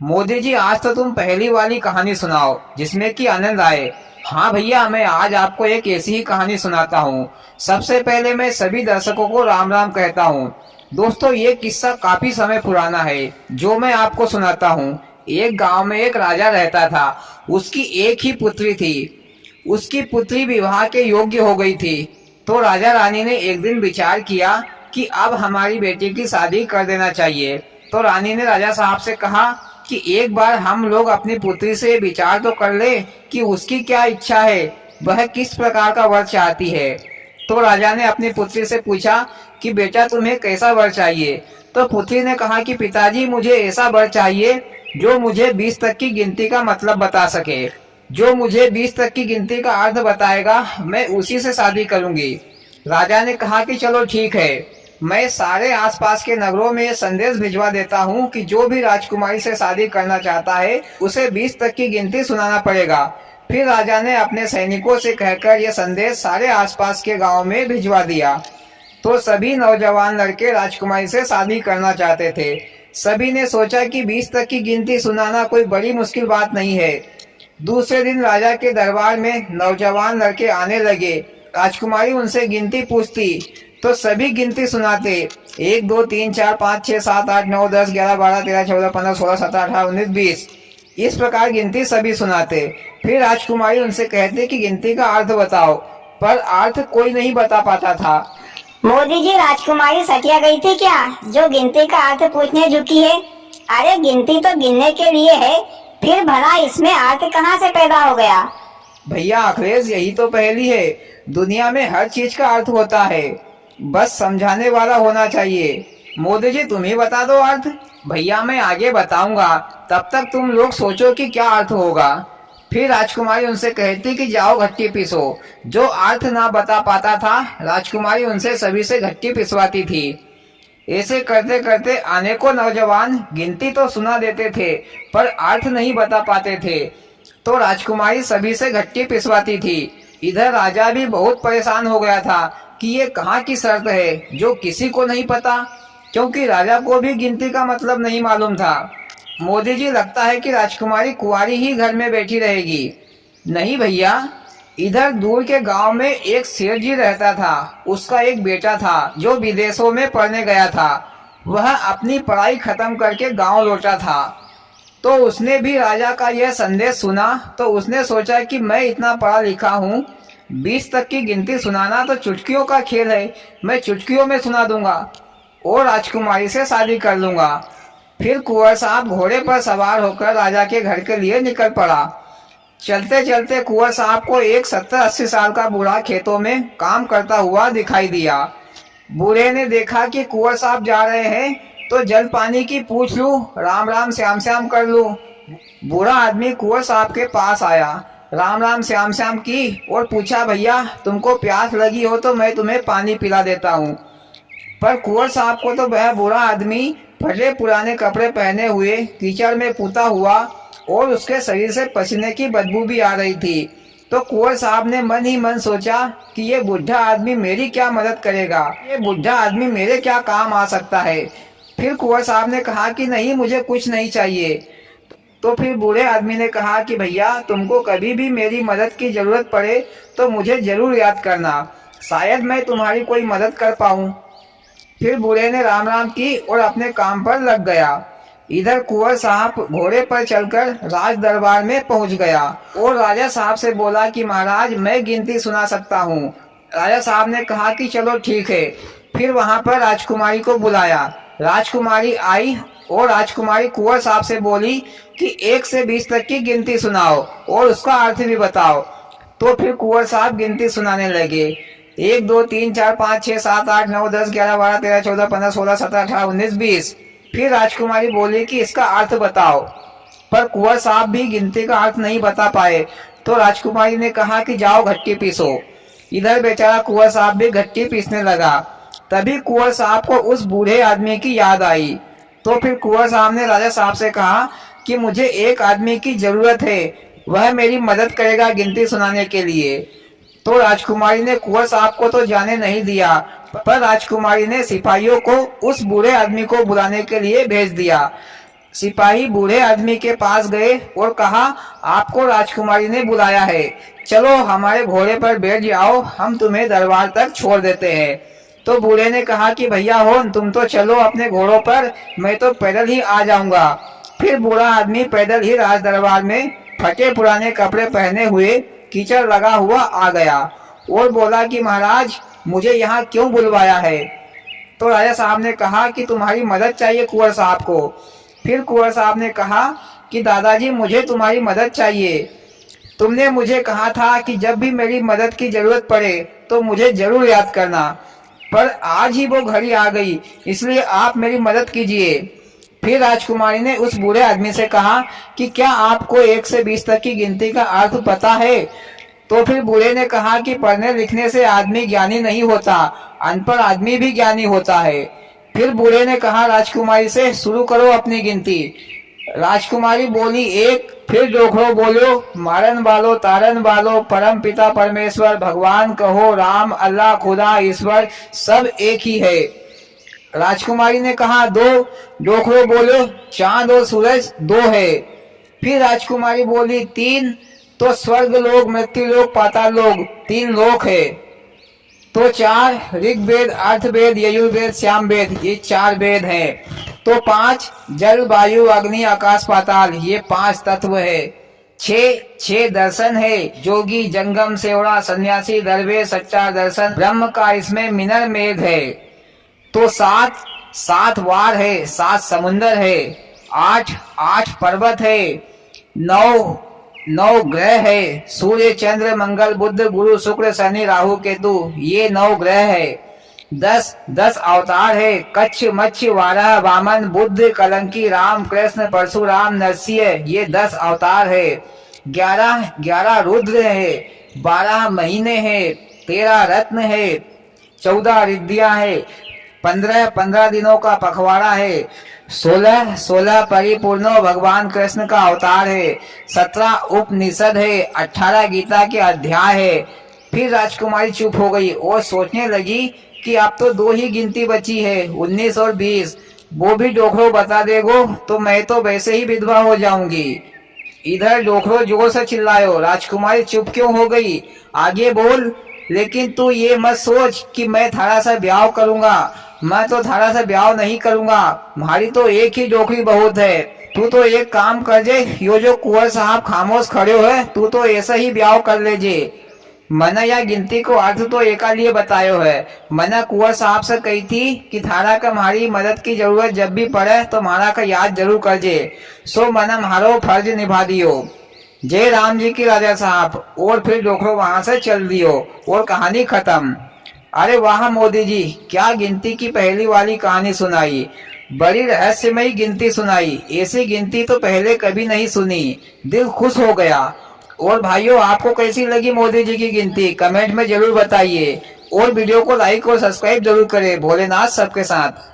मोदी जी, आज तो तुम पहली वाली कहानी सुनाओ जिसमें कि आनंद आए। हाँ भैया, मैं आज आपको एक ऐसी ही कहानी सुनाता हूँ। सबसे पहले मैं सभी दर्शकों को राम राम कहता हूँ। दोस्तों, ये किस्सा काफी समय पुराना है जो मैं आपको सुनाता हूँ। एक गांव में एक राजा रहता था। उसकी एक ही पुत्री थी। उसकी पुत्री विवाह के योग्य हो गई थी। तो राजा रानी ने एक दिन विचार किया कि अब हमारी बेटी की शादी कर देना चाहिए। तो रानी ने राजा साहब से कहा कि एक बार हम लोग अपनी पुत्री से विचार तो कर ले कि उसकी क्या इच्छा है, वह किस प्रकार का वर चाहती है। तो राजा ने अपनी पुत्री से पूछा कि बेटा, तुम्हें कैसा वर चाहिए। तो पुत्री ने कहा कि पिताजी, मुझे ऐसा वर चाहिए जो मुझे 20 तक की गिनती का मतलब बता सके। जो मुझे 20 तक की गिनती का अर्थ बताएगा, मैं उसी से शादी करूंगी। राजा ने कहा कि चलो ठीक है, मैं सारे आसपास के नगरों में ये संदेश भिजवा देता हूँ कि जो भी राजकुमारी से शादी करना चाहता है उसे 20 तक की गिनती सुनाना पड़ेगा। फिर राजा ने अपने सैनिकों से कहकर यह संदेश सारे आसपास के गांव में भिजवा दिया। तो सभी नौजवान लड़के राजकुमारी से शादी करना चाहते थे। सभी ने सोचा कि 20 तक की गिनती सुनाना कोई बड़ी मुश्किल बात नहीं है। दूसरे दिन राजा के दरबार में नौजवान लड़के आने लगे। राजकुमारी उनसे गिनती पूछती तो सभी गिनती सुनाते। 1 2 3 4 5 6 7 8 9 10 11 12 13 14 15 16 17 18 19 20, इस प्रकार गिनती सभी सुनाते। फिर राजकुमारी उनसे कहते कि गिनती का अर्थ बताओ, पर अर्थ कोई नहीं बता पाता था। मोदी जी, राजकुमारी सटिया गई थी क्या जो गिनती का अर्थ पूछने झुकी है? अरे गिनती तो गिनने के लिए है, फिर भला इसमें अर्थ कहाँ से पैदा हो गया? भैया अखिलेश, यही तो पहेली है। दुनिया में हर चीज का अर्थ होता है, बस समझाने वाला होना चाहिए। मोदी जी, तुम ही बता दो अर्थ। भैया मैं आगे बताऊंगा, तब तक तुम लोग सोचो कि क्या अर्थ होगा। फिर राजकुमारी उनसे कहती कि जाओ घट्टी पीसो। जो अर्थ ना बता पाता था, राजकुमारी उनसे सभी से घट्टी पिसवाती थी। ऐसे करते करते अनेकों नौजवान गिनती तो सुना देते थे, पर अर्थ नहीं बता पाते थे। तो राजकुमारी सभी से घट्टी पिसवाती थी। इधर राजा भी बहुत परेशान हो गया था कि ये कहाँ की शर्त है जो किसी को नहीं पता, क्योंकि राजा को भी गिनती का मतलब नहीं मालूम था। मोदी जी, लगता है कि राजकुमारी कुंवारी ही घर में बैठी रहेगी। नहीं भैया, इधर दूर के गांव में एक सेठ जी रहता था। उसका एक बेटा था जो विदेशों में पढ़ने गया था। वह अपनी पढ़ाई खत्म करके गांव लौटा था। तो उसने भी राजा का यह संदेश सुना। तो उसने सोचा कि मैं इतना पढ़ा लिखा हूँ, 20 तक की गिनती सुनाना तो चुटकियों का खेल है, मैं चुटकियों में सुना दूंगा और राजकुमारी से शादी कर लूंगा। फिर कुंवर साहब घोड़े पर सवार होकर राजा के घर के लिए निकल पड़ा। चलते चलते कुंवर साहब को एक 70-80 साल का बूढ़ा खेतों में काम करता हुआ दिखाई दिया। बूढ़े ने देखा कि कुंवर साहब जा रहे हैं, तो जल पानी की पूछ लूं, राम राम श्याम श्याम कर लूं। बूढ़ा आदमी कुंवर साहब के पास आया, राम राम श्याम श्याम की और पूछा, भैया तुमको प्यास लगी हो तो मैं तुम्हें पानी पिला देता हूँ। पर कुंवर साहब को तो वह बूढ़ा आदमी फटे पुराने कपड़े पहने हुए, कीचड़ में पूता हुआ और उसके शरीर से पसीने की बदबू भी आ रही थी। तो कुंवर साहब ने मन ही मन सोचा कि ये बुढ़ा आदमी मेरी क्या मदद करेगा, ये बुढ़ा आदमी मेरे क्या काम आ सकता है। फिर कुंवर साहब ने कहा कि नहीं, मुझे कुछ नहीं चाहिए। तो फिर बूढ़े आदमी ने कहा कि भैया, तुमको कभी भी मेरी मदद की जरूरत पड़े तो मुझे जरूर याद करना, शायद मैं तुम्हारी कोई मदद कर पाऊं। फिर बूढ़े ने राम राम की और अपने काम पर लग गया। इधर कुंवर साहब घोड़े पर चलकर राज दरबार में पहुंच गया और राजा साहब से बोला कि महाराज, मैं गिनती सुना सकता हूँ। राजा साहब ने कहा कि चलो ठीक है। फिर वहां पर राजकुमारी को बुलाया। राजकुमारी आई और राजकुमारी कुंवर साहब से बोली कि 1 से 20 तक की गिनती सुनाओ और उसका अर्थ भी बताओ। तो फिर कुंवर साहब गिनती सुनाने लगे। 1 2 3 4 5 6 7 8 9 10 11 12 13 14 15 16 17 18 19 20। फिर राजकुमारी बोली कि इसका अर्थ बताओ, पर कुंवर साहब भी गिनती का अर्थ नहीं बता पाए। तो राजकुमारी ने कहा कि जाओ घट्टी पीसो। इधर बेचारा कुंवर साहब भी घट्टी पीसने लगा। तभी कुंवर साहब को उस बूढ़े आदमी की याद आई। तो फिर कुंवर साहब ने राजा साहब से कहा कि मुझे एक आदमी की जरूरत है, वह मेरी मदद करेगा गिनती सुनाने के लिए। तो राजकुमारी ने कुंवर साहब को तो जाने नहीं दिया, पर राजकुमारी ने सिपाहियों को उस बूढ़े आदमी को बुलाने के लिए भेज दिया। सिपाही बूढ़े आदमी के पास गए और कहा, आपको राजकुमारी ने बुलाया है, चलो हमारे घोड़े पर बैठ जाओ, हम तुम्हें दरबार तक छोड़ देते हैं। तो बूढ़े ने कहा कि भैया हो, तुम तो चलो अपने घोड़ों पर, मैं तो पैदल ही आ जाऊंगा। फिर बूढ़ा आदमी पैदल ही राज दरबार में फटे पुराने कपड़े पहने हुए कीचड़ लगा हुआ आ गया और बोला कि महाराज, मुझे यहाँ क्यों बुलवाया है? तो राजा साहब ने कहा कि तुम्हारी मदद चाहिए कुंवर साहब को। फिर कुंवर साहब ने कहा कि दादाजी, मुझे तुम्हारी मदद चाहिए। तुमने मुझे कहा था कि जब भी मेरी मदद की जरूरत पड़े तो मुझे जरूर याद करना, पर आज ही वो घड़ी आ गई, इसलिए आप मेरी मदद कीजिए। फिर राजकुमारी ने उस बूढ़े आदमी से कहा कि क्या आपको 1 से 20 तक की गिनती का अर्थ पता है? तो फिर बूढ़े ने कहा कि पढ़ने लिखने से आदमी ज्ञानी नहीं होता, अनपढ़ आदमी भी ज्ञानी होता है। फिर बूढ़े ने कहा राजकुमारी से, शुरू करो अपनी गिनती। राजकुमारी बोली 1। फिर जोखड़ो बोलो, मारन वालो तारन वालो, परम पिता परमेश्वर, भगवान कहो, राम, अल्लाह, खुदा, ईश्वर सब एक ही है। राजकुमारी ने कहा 2। जोखड़ो बोलो, चांद और सूरज 2 है। फिर राजकुमारी बोली 3। तो स्वर्ग लोक, मृत्यु लोक, पाताल लोक 3 लोक है। तो 4। ऋग्वेद, अर्थवेद, यजुर्वेद, सामवेद ये 4 वेद हैं। तो 5। जल, वायु, अग्नि, आकाश, पाताल ये 5 तत्व है। 6 दर्शन है, जोगी, जंगम, सेवड़ा, सन्यासी, दरवेश, सच्चा दर्शन, ब्रह्म का इसमें मिनर मेघ है। तो 7 वार है, 7 समुंदर है। 8 पर्वत है। 9 ग्रह है, सूर्य, चंद्र, मंगल, बुध, गुरु, शुक्र, शनि, राहु, केतु ये 9 ग्रह है। 10 अवतार है, कच्छ, मच्छ, वाराह, वामन, बुद्ध, कलंकी, राम, कृष्ण, परशुराम, नरसिंह ये 10 अवतार है। 11 रुद्र है, 12 महीने है, 13 रत्न है, 14 रिद्धियां है, 15 दिनों का पखवाड़ा है, 16 परिपूर्ण भगवान कृष्ण का अवतार है, 17 उपनिषद है, 18 गीता के अध्याय है। फिर राजकुमारी चुप हो गई और सोचने लगी कि अब तो 2 ही गिनती बची है, 19 और 20। वो भी डोखरो बता देगो तो मैं तो वैसे ही विधवा हो जाऊंगी। इधर डोखरो जोर से चिल्लायो, राजकुमारी चुप क्यों हो गई? आगे बोल, लेकिन तू ये मत सोच कि मैं थारा सा ब्याह करूंगा। मैं तो थारा से ब्याह नहीं करूंगा, हमारी तो एक ही डोकरी बहुत है। तू तो एक काम कर जे, यो जो कुंवर साहब खामोश खड़े है, तू तो ऐसा ही ब्याह कर ले जे। मना या गिनती को अर्थ तो एका लिए बतायो है। मना कुंवर साहब से कही थी कि थारा का हमारी मदद की जरूरत जब भी पड़े तो हमारा का याद जरूर कर जे। सो मना हमारो फर्ज निभा दियो। जय राम जी की राजा साहब। और फिर डोखरो वहां से चल दियो और कहानी खत्म। अरे वाह मोदी जी, क्या गिनती की पहली वाली कहानी सुनाई, बड़ी रहस्यमयी गिनती सुनाई। ऐसी गिनती तो पहले कभी नहीं सुनी, दिल खुश हो गया। और भाइयों, आपको कैसी लगी मोदी जी की गिनती कमेंट में जरूर बताइए और वीडियो को लाइक और सब्सक्राइब जरूर करें। भोलेनाथ सबके साथ।